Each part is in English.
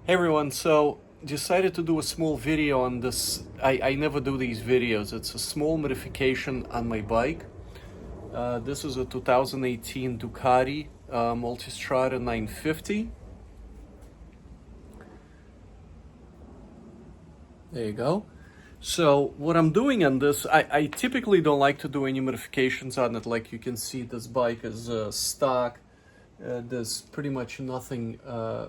Hey everyone, so decided to do a small video on this. I never do these videos. It's a small modification on my bike. This is a 2018 Ducati Multistrada 950. There you go. So what I'm doing on this, I typically don't like to do any modifications on it. Like you can see, this bike is stock. There's pretty much nothing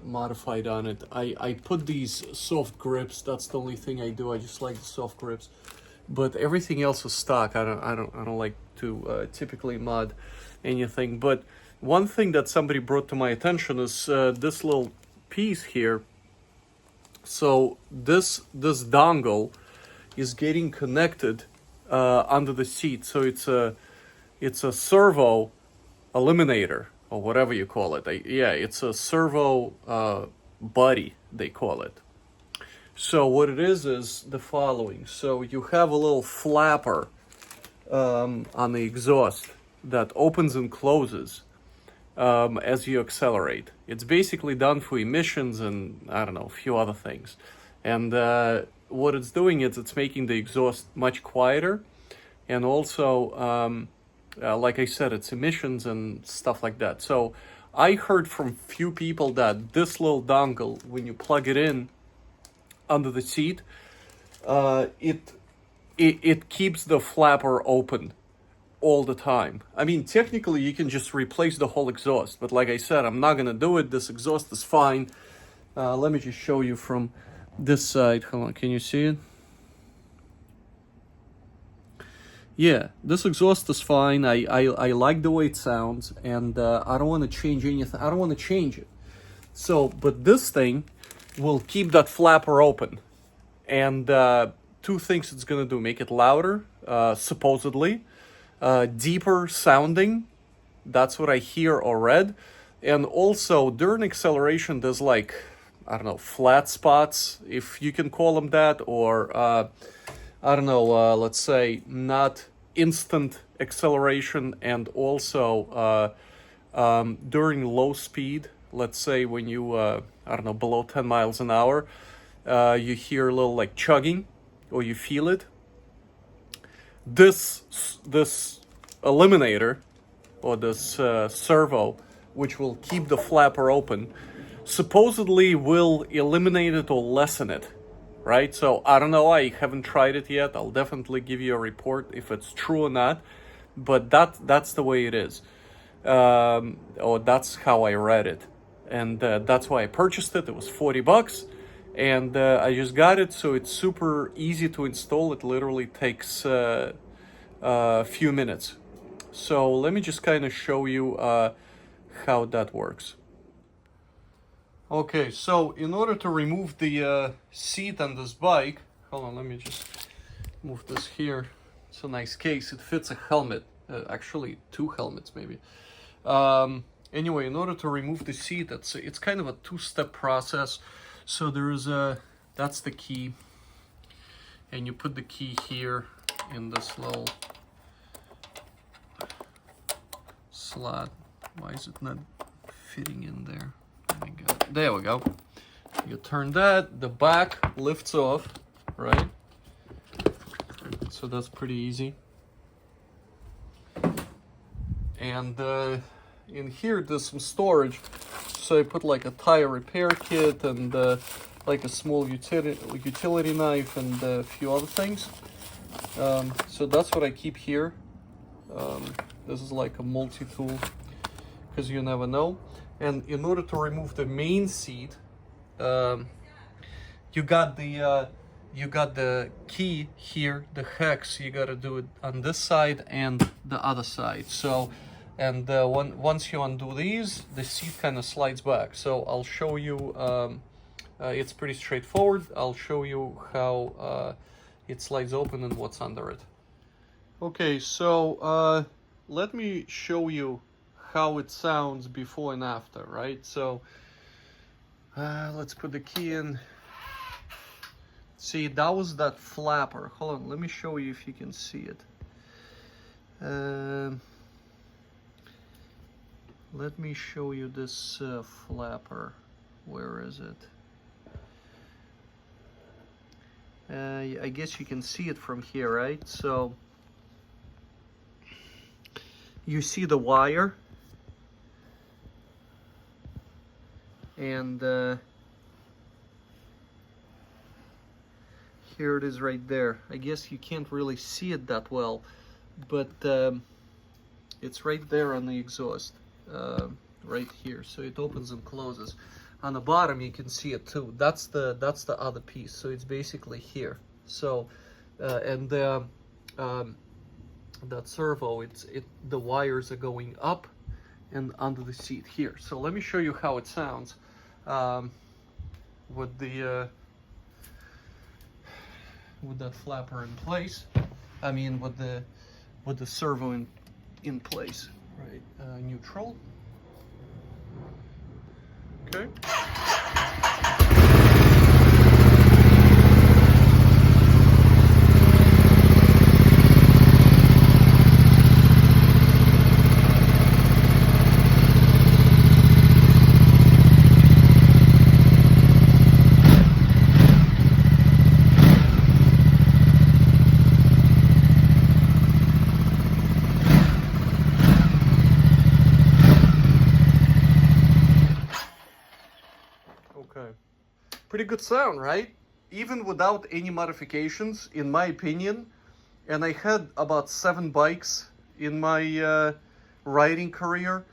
modified on it. I put these soft grips. That's the only thing I do. I just like the soft grips, but everything else is stock. I don't like to typically mod anything. But one thing that somebody brought to my attention is this little piece here. So this dongle is getting connected under the seat. So it's a servo eliminator, or whatever you call it. Yeah, it's a servo body, they call it. So what it is the following. So you have a little flapper on the exhaust that opens and closes as you accelerate. It's basically done for emissions and, I don't know, a few other things. And what it's doing is it's making the exhaust much quieter, and also like I said, it's emissions and stuff like that. So I heard from few people that this little dongle, when you plug it in under the seat, it keeps the flapper open all the time. I mean, technically you can just replace the whole exhaust, but like I said, I'm not gonna do it. This exhaust is fine. Let me just show you from this side. Hold on, can you see it? Yeah, this exhaust is fine. I like the way it sounds, and I don't want to change anything. I don't want to change it. So, but this thing will keep that flapper open. And two things it's going to do: make it louder, supposedly, deeper sounding. That's what I hear or read. And also, during acceleration, there's like, I don't know, flat spots, if you can call them that, or I don't know, let's say not instant acceleration, and also during low speed, let's say when you, I don't know, below 10 miles an hour, you hear a little like chugging, or you feel it. This eliminator, or this servo, which will keep the flapper open, supposedly will eliminate it or lessen it. Right? So I don't know, I haven't tried it yet. I'll definitely give you a report if it's true or not, but that's the way it is, or that's how I read it, and that's why I purchased it. It was $40, and I just got it. So it's super easy to install. It literally takes a few minutes. So let me just kind of show you how that works. Okay, so in order to remove the seat on this bike, hold on, let me just move this here. It's a nice case. It fits a helmet, actually 2 helmets maybe. Anyway, in order to remove the seat, it's kind of a 2-step process. So there is that's the key, and you put the key here in this little slot. Why is it not fitting in there? There we go. You turn that, the back lifts off, right? So that's pretty easy. And in here there's some storage. So I put like a tire repair kit, and like a small utility knife, and a few other things. So that's what I keep here. This is like a multi-tool, because you never know. And in order to remove the main seat, you got the key here, the hex. You got to do it on this side and the other side. So, and once you undo these, the seat kind of slides back. So I'll show you. It's pretty straightforward. I'll show you how it slides open and what's under it. Okay, so let me show you how it sounds before and after, right? So let's put the key in. See, that was that flapper. Hold on, let me show you if you can see it. Let me show you this flapper. Where is it? I guess you can see it from here, right? So you see the wire, and here it is right there. I guess you can't really see it that well, but it's right there on the exhaust, right here. So it opens and closes. On the bottom you can see it too. That's the other piece. So it's basically here. So and that servo, the wires are going up and under the seat here. So let me show you how it sounds with that flapper in place. I mean with the servo in place. Right, neutral. Okay. Okay. Pretty good sound, right? Even without any modifications, in my opinion. And I had about 7 bikes in my riding career.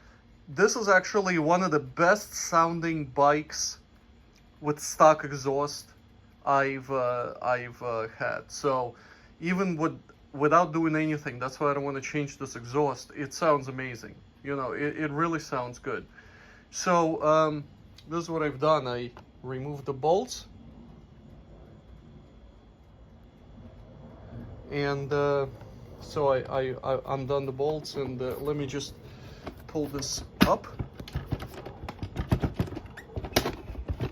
This is actually one of the best sounding bikes with stock exhaust I've had. So even without doing anything, that's why I don't want to change this exhaust. It sounds amazing. You know, it really sounds good. So this is what I've done. I removed the bolts, and so I undone the bolts, and let me just pull this up.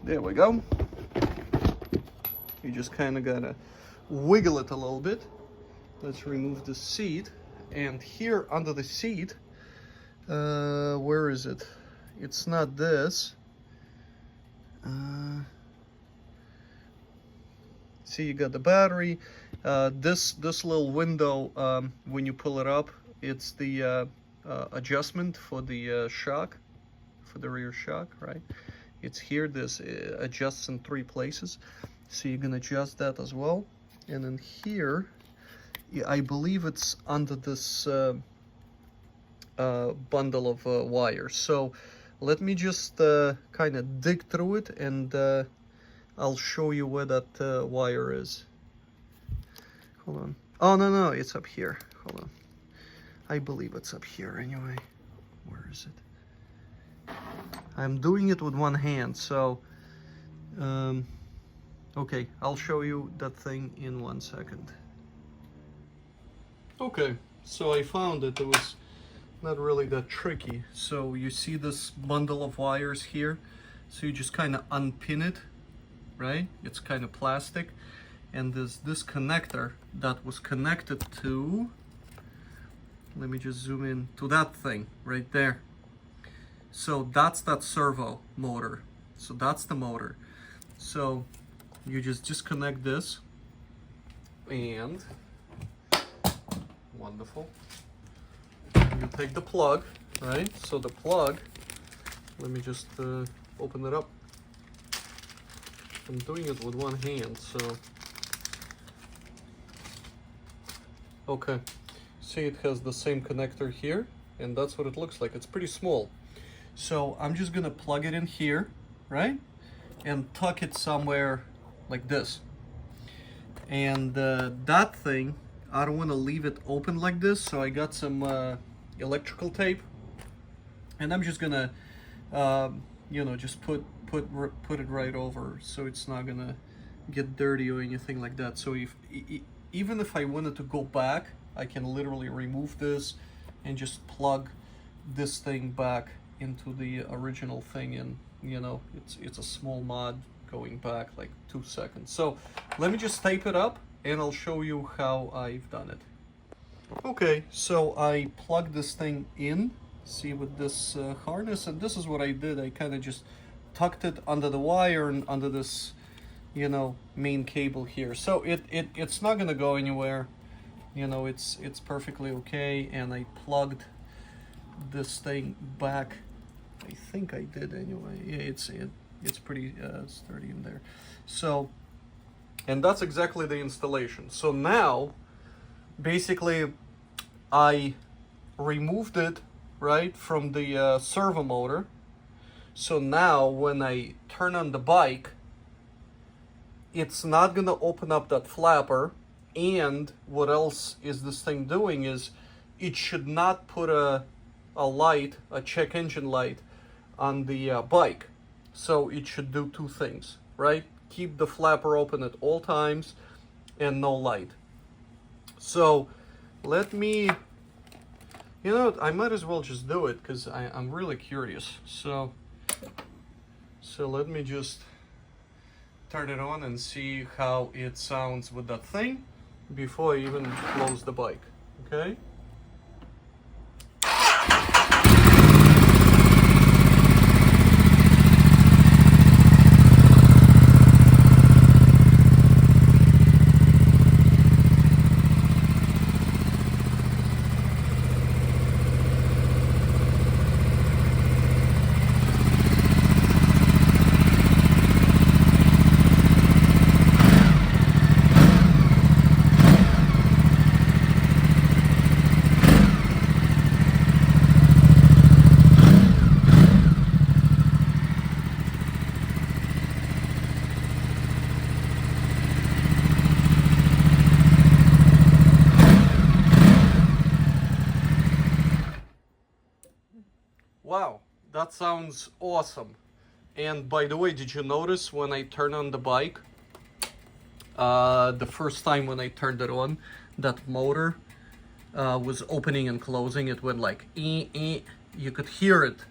There we go. You just kind of gotta wiggle it a little bit. Let's remove the seat, and here under the seat, where is it? It's not this. See, you got the battery. This little window, when you pull it up, it's the adjustment for the shock, for the rear shock, right? It's here. This adjusts in 3 places, so you can adjust that as well. And then here, yeah, I believe it's under this bundle of wires. So let me just kind of dig through it, and I'll show you where that wire is. Hold on. Oh, no, it's up here. Hold on. I believe it's up here anyway. Where is it? I'm doing it with one hand, so okay, I'll show you that thing in 1 second. Okay, so I found it. It was not really that tricky. So you see this bundle of wires here, so you just kind of unpin it, right? It's kind of plastic, and there's this connector that was connected to, let me just zoom in, to that thing right there. So that's that servo motor. So that's the motor. So you just disconnect this, and wonderful. You take the plug, right? So the plug, let me just open it up. I'm doing it with one hand, so okay. See, it has the same connector here, and that's what it looks like. It's pretty small. So I'm just gonna plug it in here, right? And tuck it somewhere like this. And that thing, I don't want to leave it open like this, so I got some electrical tape, and I'm just gonna you know, just put it right over, so it's not gonna get dirty or anything like that. So even if I wanted to go back, I can literally remove this and just plug this thing back into the original thing, and you know, it's a small mod going back like 2 seconds. So let me just tape it up, and I'll show you how I've done it. Okay, so I plugged this thing in, see, with this harness, and this is what I did. I kind of just tucked it under the wire and under this you know, main cable here. So it's not gonna go anywhere. You know, it's perfectly okay. And I plugged this thing back. I think I did anyway. Yeah, it's pretty sturdy in there. So, and that's exactly the installation. So now, basically, I removed it, right, from the servo motor. So now when I turn on the bike, it's not gonna open up that flapper. And what else is this thing doing is it should not put a light, a check engine light, on the bike. So it should do two things, right? Keep the flapper open at all times and no light. So let me, you know, I might as well just do it because I'm really curious. So let me just turn it on and see how it sounds with that thing before I even close the bike, okay? Wow, that sounds awesome. And by the way, did you notice when I turn on the bike, the first time when I turned it on, that motor was opening and closing? It went like you could hear it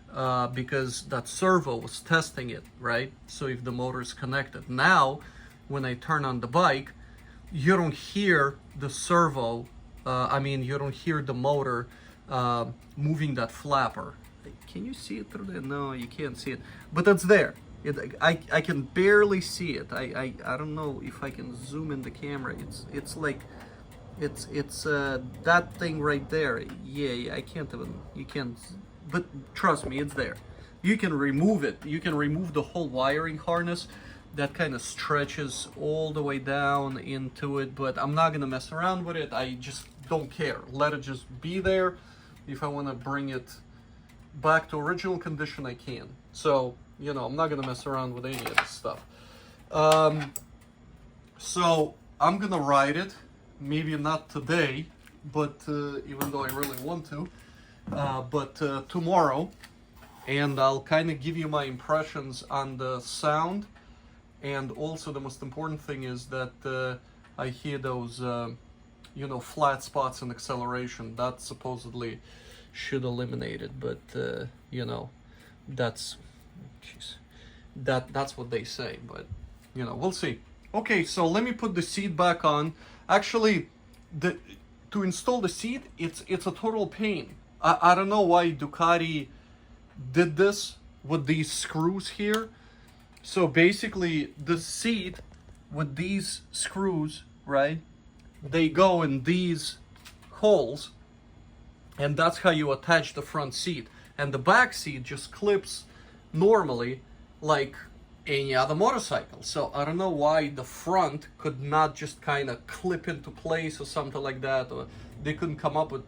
because that servo was testing it, right? So if the motor is connected. Now when I turn on the bike, you don't hear the servo, you don't hear the motor moving that flapper. Can you see it through there? No, you can't see it, but it's there. I can barely see it. I don't know if I can zoom in the camera. It's like it's that thing right there. Yeah, I can't even, you can't, but trust me, it's there. You can remove it. You can remove the whole wiring harness that kind of stretches all the way down into it, but I'm not gonna mess around with it. I just don't care. Let it just be there. If I want to bring it back to original condition, I can. So, you know, I'm not gonna mess around with any of this stuff. So I'm gonna ride it, maybe not today, but even though I really want to, but tomorrow, and I'll kind of give you my impressions on the sound. And also the most important thing is that I hear those you know, flat spots in acceleration. That supposedly should eliminate it, but you know, that's that's what they say, but you know, we'll see. Okay, so let me put the seat back on. Actually, to install the seat, it's a total pain. I don't know why Ducati did this with these screws here. So basically the seat with these screws, right, they go in these holes, and that's how you attach the front seat. And the back seat just clips normally like any other motorcycle. So I don't know why the front could not just kind of clip into place or something like that, or they couldn't come up with,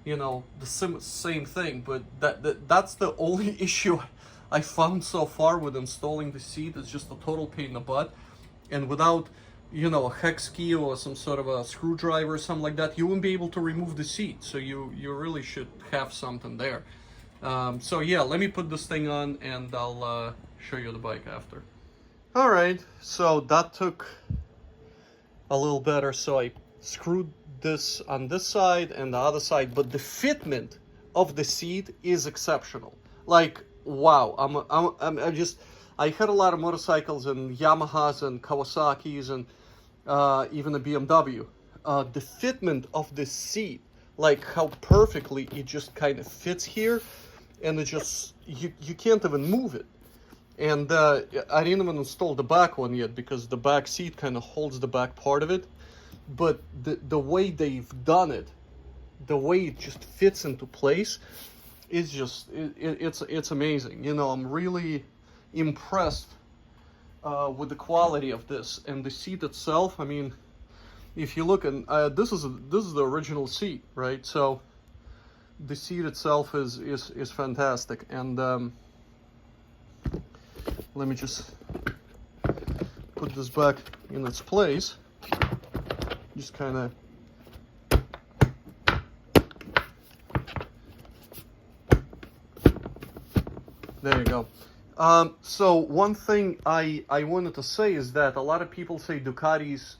you know, the same thing. But that's the only issue I found so far with installing the seat. It's just a total pain in the butt. And without, you know, a hex key or some sort of a screwdriver or something like that, you won't be able to remove the seat. So you really should have something there. So yeah, let me put this thing on and I'll show you the bike after. All right, so that took a little better. So I screwed this on this side and the other side, but the fitment of the seat is exceptional. Like, wow, I had a lot of motorcycles and Yamahas and Kawasaki's and even a BMW. The fitment of the seat, like how perfectly it just kind of fits here, and it just, you can't even move it. And I didn't even install the back one yet because the back seat kind of holds the back part of it. But the way they've done it, the way it just fits into place, is just it's amazing. You know, I'm really impressed with the quality of this and the seat itself. I mean, if you look, and this is the original seat, right? So the seat itself is fantastic. And let me just put this back in its place. Just kind of there you go. So one thing I wanted to say is that a lot of people say Ducatis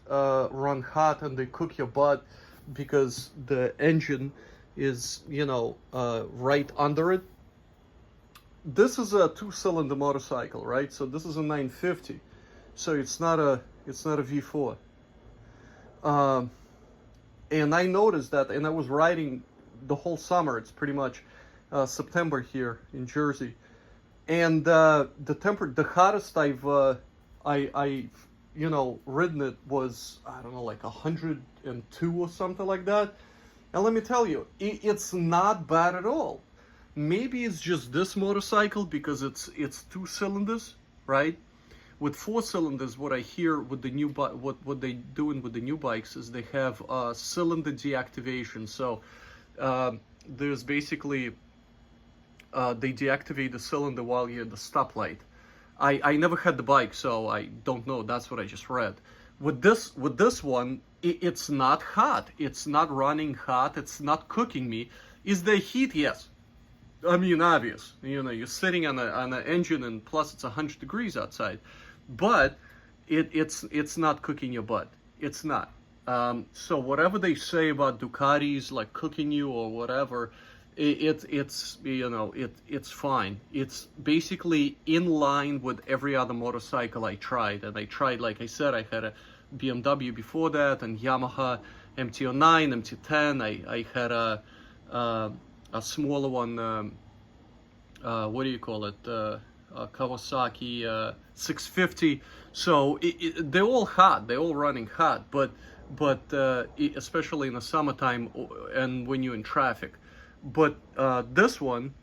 run hot and they cook your butt because the engine is, you know, right under it. This is a 2-cylinder motorcycle, right? So this is a 950, so it's not a V4. And I noticed that, and I was riding the whole summer. It's pretty much September here in Jersey, and the hottest I've you know ridden it was, I don't know, like 102 or something like that. And let me tell you, it's not bad at all. Maybe it's just this motorcycle because it's 2 cylinders, right? With 4 cylinders, what I hear with the new what they doing with the new bikes is they have cylinder deactivation. So there's basically they deactivate the cylinder while you're at the stoplight. I never had the bike, so I don't know. That's what I just read. With this one, it's not hot. It's not running hot. It's not cooking me. Is there heat? Yes. I mean, obvious. You know, you're sitting on an engine, and plus it's 100 degrees outside. But it's not cooking your butt. It's not. So whatever they say about Ducatis like cooking you or whatever, it's you know it's fine. It's basically in line with every other motorcycle I tried. And I tried, like I said, I had a BMW before that, and Yamaha MT-09, MT-10. I had a smaller one. What do you call it? Kawasaki 650. So they're all hot. They're all running hot. But especially in the summertime and when you're in traffic. But this one,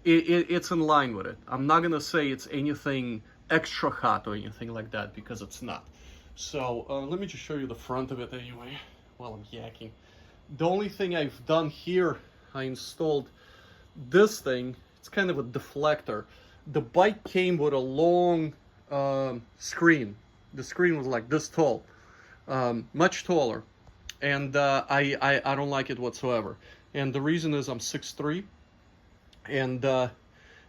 it's in line with it. I'm not gonna say it's anything extra hot or anything like that because it's not. So let me just show you the front of it anyway while I'm yakking. The only thing I've done here, I installed this thing. It's kind of a deflector. The bike came with a long screen. The screen was like this tall, much taller, and I don't like it whatsoever. And the reason is I'm 6'3", and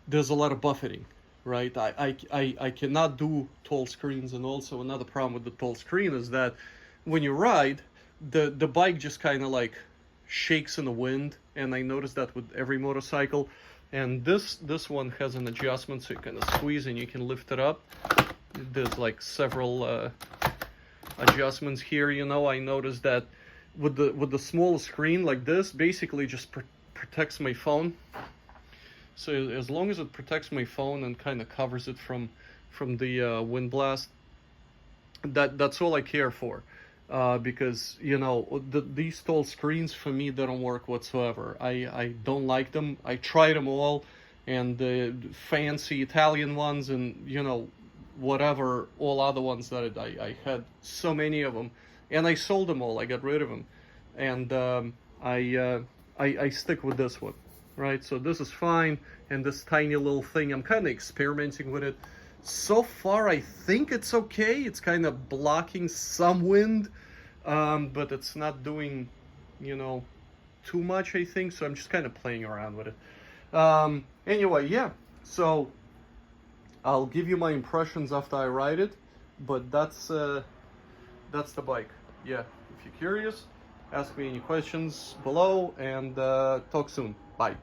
there's a lot of buffeting, right? I cannot do tall screens, and also another problem with the tall screen is that when you ride, the bike just kind of like shakes in the wind, and I noticed that with every motorcycle. And this one has an adjustment, so you kind of squeeze and you can lift it up. There's like several adjustments here. You know, I noticed that with the small screen like this, basically just protects my phone. So as long as it protects my phone and kind of covers it from the wind blast, that's all I care for. Because, you know, these tall screens, for me, they don't work whatsoever. I don't like them. I tried them all, and the fancy Italian ones, and, you know, whatever, all other ones that I had so many of them, and I sold them all. I got rid of them, and I stick with this one, right? So this is fine, and this tiny little thing, I'm kind of experimenting with it. So far, I think it's okay. It's kind of blocking some wind, but it's not doing, you know, too much, I think. So I'm just kind of playing around with it. Anyway, yeah. So I'll give you my impressions after I ride it, but that's the bike. Yeah. If you're curious, ask me any questions below, and talk soon. Bye.